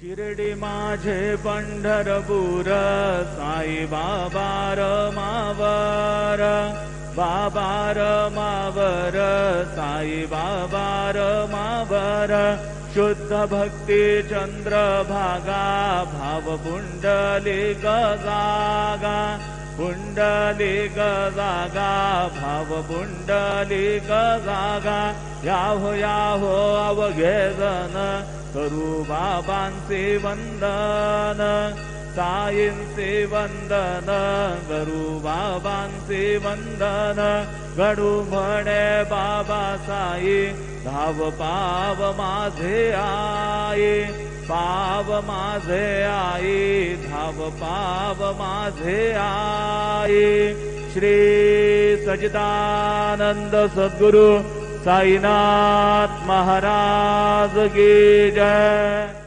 शिर्डी माझे पंढरपूर साई बाबा रमावर, बाबा रमावर साई बाबा रमावर। शुद्ध भक्ती चंद्रभागा भाव पुंडलिक जागा, पुंडलिक जागा भाव पुंडलिक जागा। याहो याहो अवघे जन करू बाबांचे वंदन, साईंचे वंदन करू बाबांचे वंदन। घडू म्हणे बाबा साई धाव पाव माझे आई, पाव माझे आई धाव पाव माझे आई। श्री सच्चिदानंद सद्गुरु साईनाथ महाराज की जय।